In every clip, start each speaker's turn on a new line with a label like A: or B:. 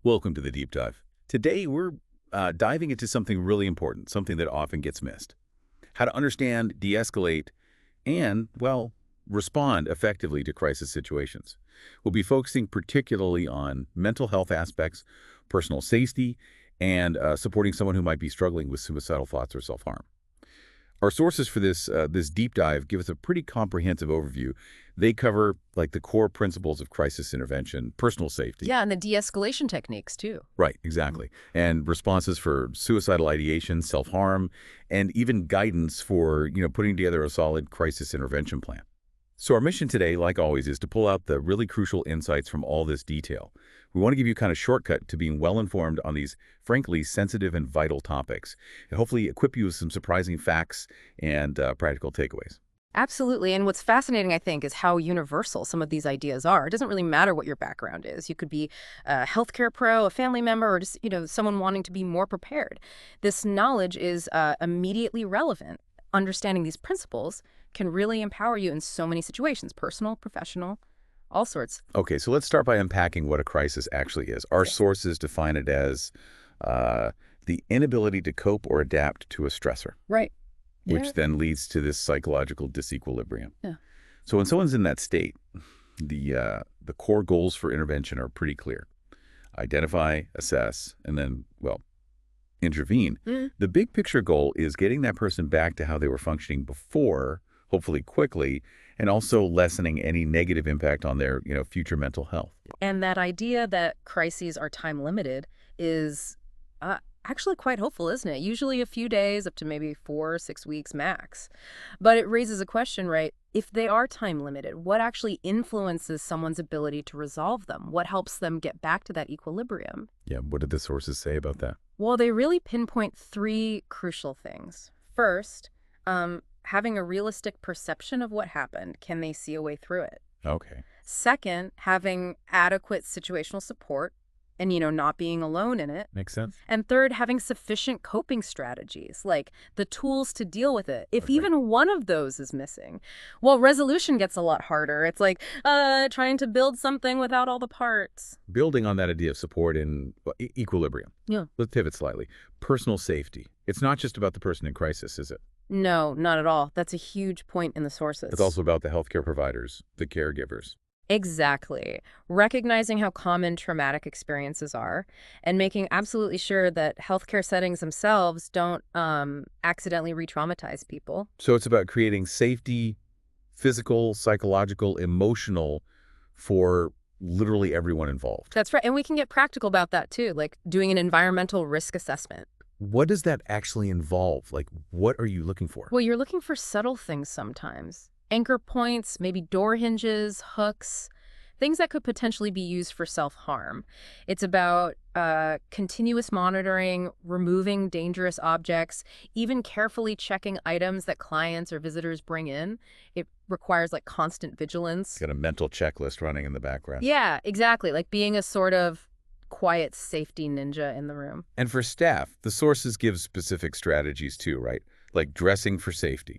A: Welcome to the Deep Dive. Today, we're diving into something really important, something that often gets missed. How to understand, de-escalate, and, well, respond effectively to crisis situations. We'll be focusing particularly on mental health aspects, personal safety, and supporting someone who might be struggling with suicidal thoughts or self-harm. Our sources for this deep dive give us a pretty comprehensive overview. They cover like the core principles of crisis intervention, personal safety.
B: Yeah, and the de-escalation techniques, too.
A: Right, exactly. And responses for suicidal ideation, self-harm, and even guidance for, putting together a solid crisis intervention plan. So our mission today, like always, is to pull out the really crucial insights from all this detail. We want to give you kind of shortcut to being well-informed on these, frankly, sensitive and vital topics, and hopefully equip you with some surprising facts and practical takeaways.
B: Absolutely. And what's fascinating, I think, is how universal some of these ideas are. It doesn't really matter what your background is. You could be a healthcare pro, a family member, or just, someone wanting to be more prepared. This knowledge is immediately relevant. Understanding these principles can really empower you in so many situations, personal, professional, all sorts.
A: Okay, so let's start by unpacking what a crisis actually is. Our sources define it as the inability to cope or adapt to a stressor.
B: Right.
A: Which then leads to this psychological disequilibrium.
B: Yeah.
A: So when someone's in that state, the core goals for intervention are pretty clear. Identify, assess, and then, well, intervene. The big picture goal is getting that person back to how they were functioning before, hopefully quickly, and also lessening any negative impact on their, future mental health.
B: And that idea that crises are time limited is actually quite hopeful, isn't it? Usually a few days up to maybe 4 or 6 weeks max. But it raises a question, right? If they are time limited, what actually influences someone's ability to resolve them? What helps them get back to that equilibrium?
A: Yeah, what did the sources say about that?
B: Well, they really pinpoint 3 crucial things. First, having a realistic perception of what happened. Can they see a way through it?
A: Okay.
B: Second, having adequate situational support and, not being alone in it.
A: Makes sense.
B: And third, having sufficient coping strategies, like the tools to deal with it. If even one of those is missing, well, resolution gets a lot harder. It's like trying to build something without all the parts.
A: Building on that idea of support and equilibrium.
B: Yeah.
A: Let's pivot slightly. Personal safety. It's not just about the person in crisis, is it?
B: No, not at all. That's a huge point in the sources.
A: It's also about the healthcare providers, the caregivers.
B: Exactly. Recognizing how common traumatic experiences are and making absolutely sure that healthcare settings themselves don't accidentally re-traumatize people.
A: So it's about creating safety, physical, psychological, emotional, for literally everyone involved.
B: That's right. And we can get practical about that too, like doing an environmental risk assessment.
A: What does that actually involve? Like, what are you looking for?
B: Well, you're looking for subtle things sometimes. Anchor points, maybe door hinges, hooks, things that could potentially be used for self-harm. It's about continuous monitoring, removing dangerous objects, even carefully checking items that clients or visitors bring in. It requires like constant vigilance.
A: Got a mental checklist running in the background.
B: Yeah, exactly. Like being a sort of quiet safety ninja in the room.
A: And for staff, the sources give specific strategies too, right? Like dressing for safety.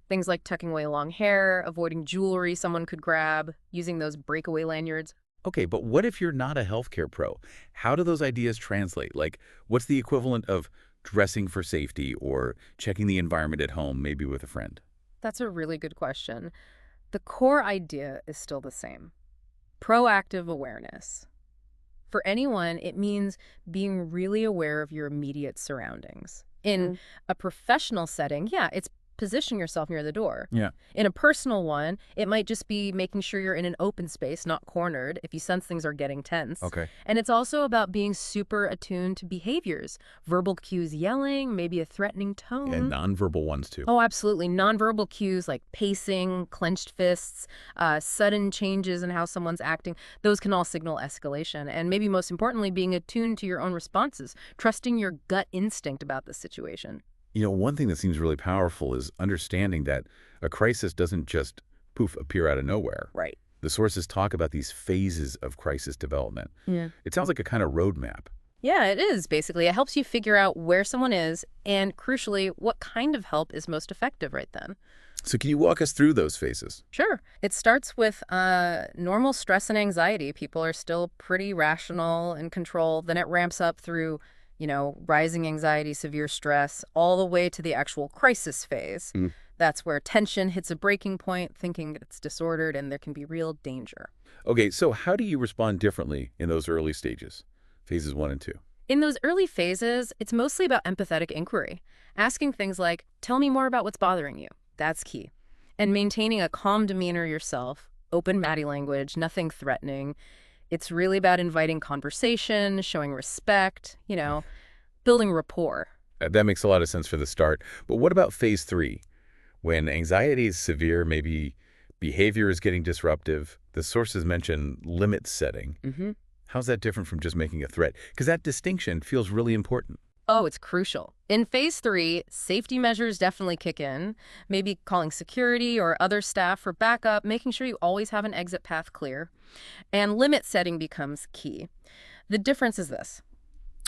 B: Things like tucking away long hair, avoiding jewelry someone could grab, using those breakaway lanyards.
A: Okay, but what if you're not a healthcare pro? How do those ideas translate? Like, what's the equivalent of dressing for safety or checking the environment at home, maybe with a friend?
B: That's a really good question. The core idea is still the same. Proactive awareness. For anyone, it means being really aware of your immediate surroundings. In a professional setting, yeah, it's position yourself near the door.
A: Yeah.
B: In a personal one, it might just be making sure you're in an open space, not cornered, if you sense things are getting tense.
A: Okay.
B: And it's also about being super attuned to behaviors. Verbal cues, yelling, maybe a threatening tone.
A: And nonverbal ones too.
B: Oh, absolutely. Nonverbal cues like pacing, clenched fists, sudden changes in how someone's acting, those can all signal escalation. And maybe most importantly, being attuned to your own responses, trusting your gut instinct about the situation.
A: One thing that seems really powerful is understanding that a crisis doesn't just, poof, appear out of nowhere.
B: Right.
A: The sources talk about these phases of crisis development.
B: Yeah.
A: It sounds like a kind of roadmap.
B: Yeah, it is, basically. It helps you figure out where someone is and, crucially, what kind of help is most effective right then.
A: So can you walk us through those phases?
B: Sure. It starts with normal stress and anxiety. People are still pretty rational and control. Then it ramps up through, rising anxiety, severe stress, all the way to the actual crisis phase.
A: Mm.
B: That's where tension hits a breaking point, thinking it's disordered, and there can be real danger.
A: Okay, so how do you respond differently in those early stages, phases 1 and 2?
B: In those early phases, it's mostly about empathetic inquiry, asking things like, tell me more about what's bothering you. That's key. And maintaining a calm demeanor yourself, open body language, nothing threatening. It's really about inviting conversation, showing respect, building rapport.
A: That makes a lot of sense for the start. But what about phase 3? When anxiety is severe, maybe behavior is getting disruptive, the sources mention limit setting. How's that different from just making a threat? Because that distinction feels really important.
B: Oh, it's crucial. In phase 3, safety measures definitely kick in, maybe calling security or other staff for backup, making sure you always have an exit path clear. And limit setting becomes key. The difference is this.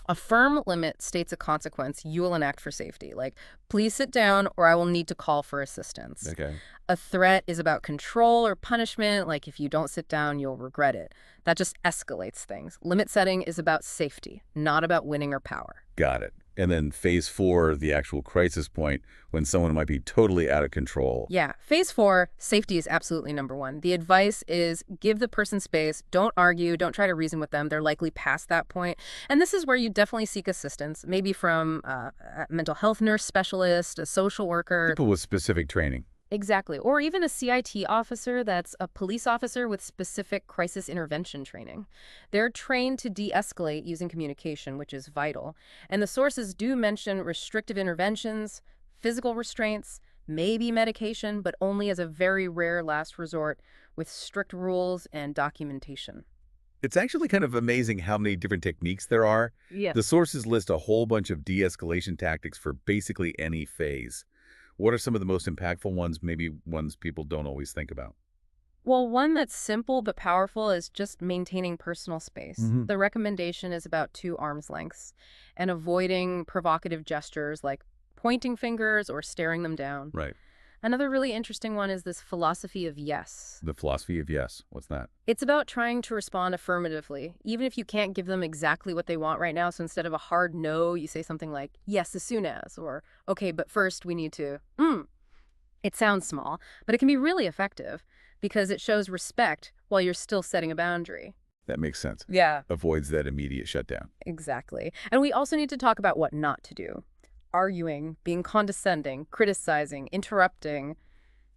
B: A firm limit states a consequence you will enact for safety, like, please sit down or I will need to call for assistance.
A: Okay.
B: A threat is about control or punishment, like if you don't sit down, you'll regret it. That just escalates things. Limit setting is about safety, not about winning or power.
A: Got it. And then phase 4, the actual crisis point, when someone might be totally out of control.
B: Yeah. Phase 4, safety is absolutely number one. The advice is give the person space. Don't argue. Don't try to reason with them. They're likely past that point. And this is where you definitely seek assistance, maybe from a mental health nurse specialist, a social worker.
A: People with specific training.
B: Exactly. Or even a CIT officer that's a police officer with specific crisis intervention training. They're trained to de-escalate using communication, which is vital. And the sources do mention restrictive interventions, physical restraints, maybe medication, but only as a very rare last resort with strict rules and documentation.
A: It's actually kind of amazing how many different techniques there are.
B: Yeah.
A: The sources list a whole bunch of de-escalation tactics for basically any phase. What are some of the most impactful ones, maybe ones people don't always think about?
B: Well, one that's simple but powerful is just maintaining personal space.
A: Mhm.
B: The recommendation is about 2 arms lengths and avoiding provocative gestures like pointing fingers or staring them down.
A: Right.
B: Another really interesting one is this philosophy of yes.
A: The philosophy of yes. What's that?
B: It's about trying to respond affirmatively, even if you can't give them exactly what they want right now. So instead of a hard no, you say something like, yes, as soon as, or, okay, but first we need to, It sounds small, but it can be really effective because it shows respect while you're still setting a boundary.
A: That makes sense.
B: Yeah,
A: Avoids that immediate shutdown.
B: exactly. And we also need to talk about what not to do. Arguing, being condescending, criticizing, interrupting,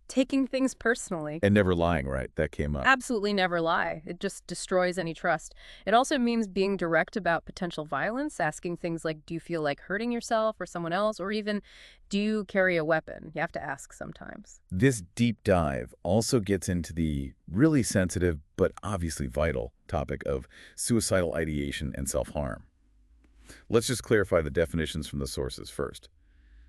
B: taking things personally.
A: And never lying, right? That came up.
B: Absolutely never lie. It just destroys any trust. It also means being direct about potential violence, asking things like, do you feel like hurting yourself or someone else? Or even, do you carry a weapon? You have to ask sometimes.
A: This deep dive also gets into the really sensitive but obviously vital topic of suicidal ideation and self-harm. Let's just clarify the definitions from the sources first.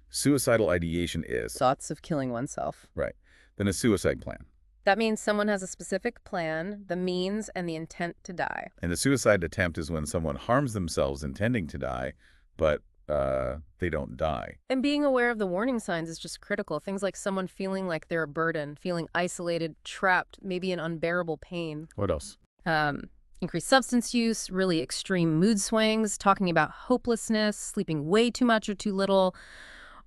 A: Suicidal ideation is,
B: Thoughts of killing oneself.
A: right, then a suicide plan.
B: That means someone has a specific plan, the means, and the intent to die.
A: And a suicide attempt is when someone harms themselves intending to die, but they don't die.
B: And being aware of the warning signs is just critical. Things like someone feeling like they're a burden, feeling isolated, trapped, maybe in unbearable pain.
A: What else?
B: Increased substance use, really extreme mood swings, talking about hopelessness, sleeping way too much or too little,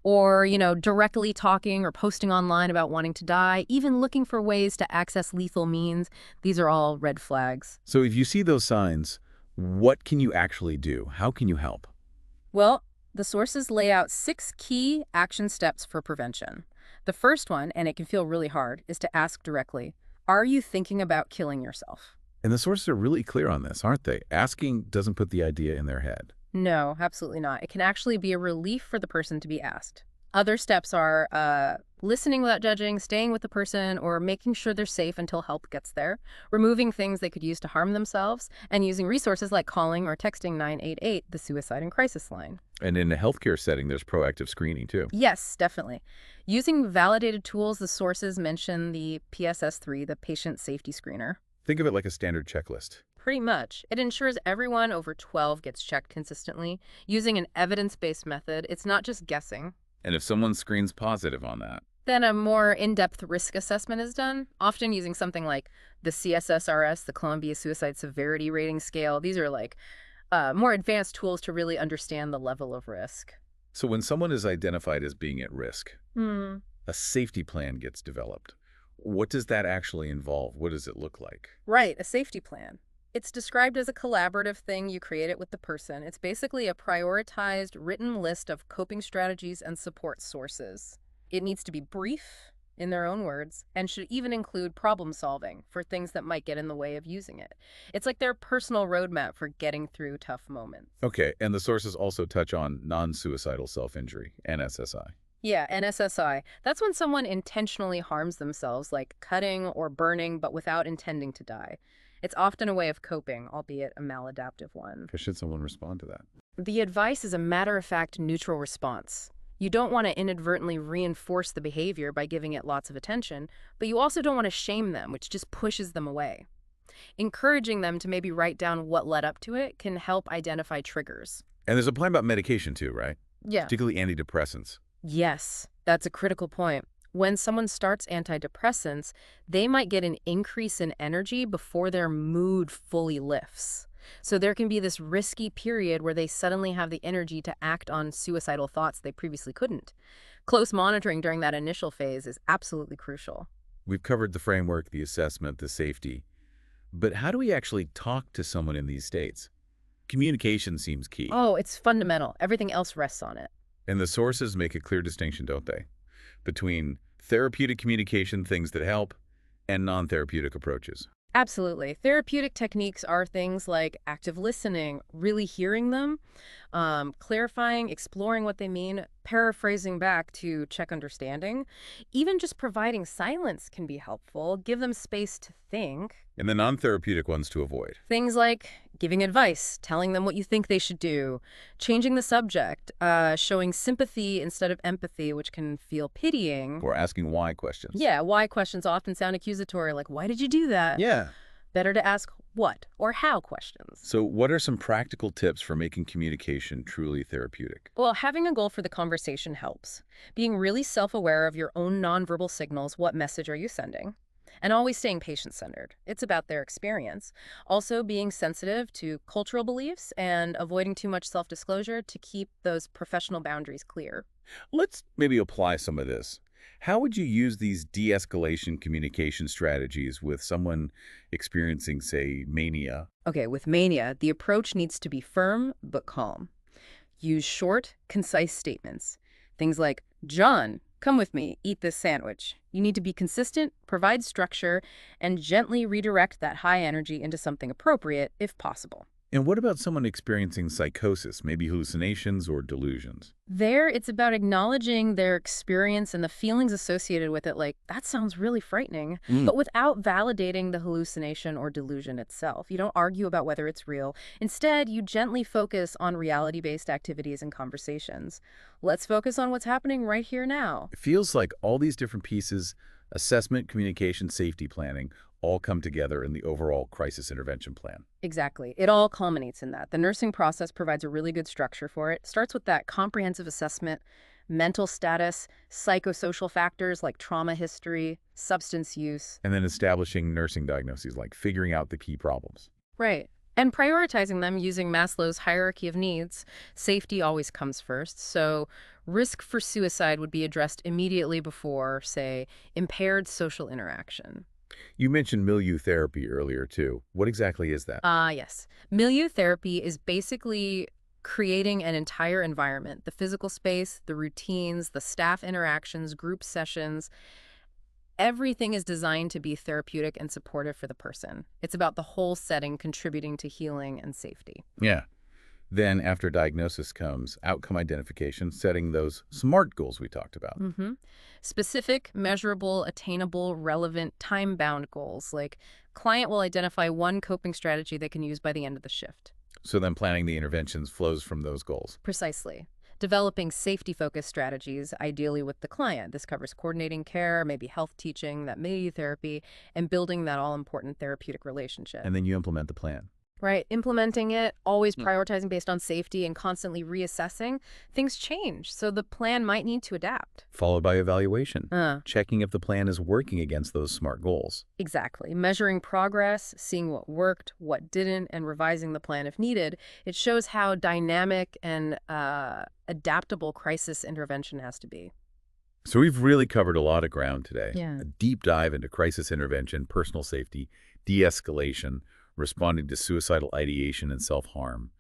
B: or, directly talking or posting online about wanting to die, even looking for ways to access lethal means. These are all red flags.
A: So if you see those signs, what can you actually do? How can you help?
B: Well, the sources lay out 6 key action steps for prevention. The first one, and it can feel really hard, is to ask directly, are you thinking about killing yourself?
A: And the sources are really clear on this, aren't they? Asking doesn't put the idea in their head.
B: No, absolutely not. It can actually be a relief for the person to be asked. Other steps are listening without judging, staying with the person, or making sure they're safe until help gets there, removing things they could use to harm themselves, and using resources like calling or texting 988, the suicide and crisis line.
A: And in a healthcare setting, there's proactive screening too.
B: Yes, definitely. Using validated tools, the sources mention the PSS-3, the patient safety screener.
A: Think of it like a standard checklist.
B: Pretty much. It ensures everyone over 12 gets checked consistently. Using an evidence-based method, it's not just guessing.
A: And if someone screens positive on that,
B: Then a more in-depth risk assessment is done, often using something like the CSSRS, the Columbia Suicide Severity Rating Scale. These are like more advanced tools to really understand the level of risk.
A: So when someone is identified as being at risk,
B: Hmm.
A: a safety plan gets developed. What does that actually involve? What does it look like?
B: Right, a safety plan. It's described as a collaborative thing. You create it with the person. It's basically a prioritized written list of coping strategies and support sources. It needs to be brief, in their own words, and should even include problem solving for things that might get in the way of using it. It's like their personal roadmap for getting through tough moments.
A: Okay, and the sources also touch on non-suicidal self-injury, NSSI.
B: Yeah, NSSI. That's when someone intentionally harms themselves, like cutting or burning, but without intending to die. It's often a way of coping, albeit a maladaptive one.
A: How should someone respond to that?
B: The advice is a matter-of-fact neutral response. You don't want to inadvertently reinforce the behavior by giving it lots of attention, but you also don't want to shame them, which just pushes them away. Encouraging them to maybe write down what led up to it can help identify triggers.
A: And there's a plan about medication too, right?
B: Yeah.
A: Particularly antidepressants.
B: Yes, that's a critical point. When someone starts antidepressants, they might get an increase in energy before their mood fully lifts. So there can be this risky period where they suddenly have the energy to act on suicidal thoughts they previously couldn't. Close monitoring during that initial phase is absolutely crucial.
A: We've covered the framework, the assessment, the safety. But how do we actually talk to someone in these states? Communication seems key.
B: Oh, it's fundamental. Everything else rests on it.
A: And the sources make a clear distinction, don't they? Between therapeutic communication, things that help, and non-therapeutic approaches.
B: Absolutely. Therapeutic techniques are things like active listening, really hearing them, clarifying, exploring what they mean, paraphrasing back to check understanding. Even just providing silence can be helpful. Give them space to think.
A: And the non-therapeutic ones to avoid.
B: Things like giving advice, telling them what you think they should do, changing the subject, showing sympathy instead of empathy, which can feel pitying.
A: Or asking why questions.
B: Yeah, why questions often sound accusatory, like, why did you do that?
A: Yeah.
B: Better to ask what or how questions.
A: So what are some practical tips for making communication truly therapeutic?
B: Well, having a goal for the conversation helps. Being really self-aware of your own nonverbal signals, what message are you sending? And always staying patient-centered. It's about their experience. Also being sensitive to cultural beliefs and avoiding too much self-disclosure to keep those professional boundaries clear.
A: Let's maybe apply some of this. How would you use these de-escalation communication strategies with someone experiencing, say, mania?
B: Okay, with mania, the approach needs to be firm but calm. Use short, concise statements. Things like, John, come with me, eat this sandwich. You need to be consistent, provide structure, and gently redirect that high energy into something appropriate if possible.
A: And what about someone experiencing psychosis, maybe hallucinations or delusions?
B: There, it's about acknowledging their experience and the feelings associated with it, like, that sounds really frightening, but without validating the hallucination or delusion itself. You don't argue about whether it's real. Instead, you gently focus on reality-based activities and conversations. Let's focus on what's happening right here now.
A: It feels like all these different pieces, assessment, communication, safety planning, all come together in the overall crisis intervention plan.
B: Exactly. It all culminates in that. The nursing process provides a really good structure for it. Starts with that comprehensive assessment, mental status, psychosocial factors like trauma history, substance use.
A: And then establishing nursing diagnoses, like figuring out the key problems.
B: Right. And prioritizing them using Maslow's hierarchy of needs. Safety always comes first. So risk for suicide would be addressed immediately before, say, impaired social interaction.
A: You mentioned milieu therapy earlier, too. What exactly is that?
B: Yes. Milieu therapy is basically creating an entire environment, the physical space, the routines, the staff interactions, group sessions. Everything is designed to be therapeutic and supportive for the person. It's about the whole setting contributing to healing and safety.
A: Yeah. Then after diagnosis comes outcome identification, setting those SMART goals we talked about.
B: Specific, measurable, attainable, relevant, time-bound goals, like client will identify one coping strategy they can use by the end of the shift.
A: So then planning the interventions flows from those goals.
B: Precisely. Developing safety-focused strategies, ideally with the client. This covers coordinating care, maybe health teaching, that milieu therapy, and building that all-important therapeutic relationship.
A: And then you implement the plan.
B: Right. Implementing it, always prioritizing based on safety and constantly reassessing, things change. So the plan might need to adapt.
A: Followed by evaluation,
B: Uh,
A: checking if the plan is working against those SMART goals.
B: exactly. Measuring progress, seeing what worked, what didn't, and revising the plan if needed. It shows how dynamic and adaptable crisis intervention has to be.
A: So we've really covered a lot of ground today.
B: Yeah.
A: A deep dive into crisis intervention, personal safety, de-escalation, responding to suicidal ideation and self-harm,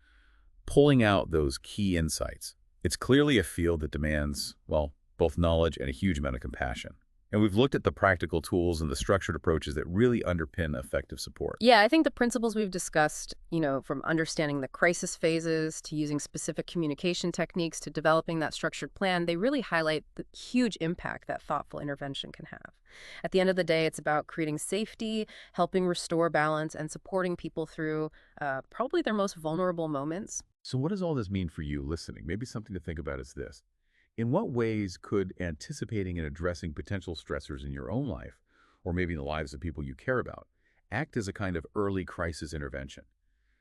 A: pulling out those key insights. It's clearly a field that demands, well, both knowledge and a huge amount of compassion. And we've looked at the practical tools and the structured approaches that really underpin effective support.
B: Yeah, I think the principles we've discussed, from understanding the crisis phases to using specific communication techniques to developing that structured plan, they really highlight the huge impact that thoughtful intervention can have. At the end of the day, it's about creating safety, helping restore balance, and supporting people through probably their most vulnerable moments.
A: So what does all this mean for you listening? Maybe something to think about is this. In what ways could anticipating and addressing potential stressors in your own life, or maybe in the lives of people you care about, act as a kind of early crisis intervention?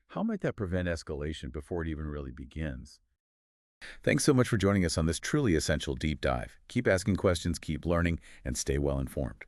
A: How might that prevent escalation before it even really begins? Thanks so much for joining us on this truly essential deep dive. Keep asking questions, keep learning, and stay well informed.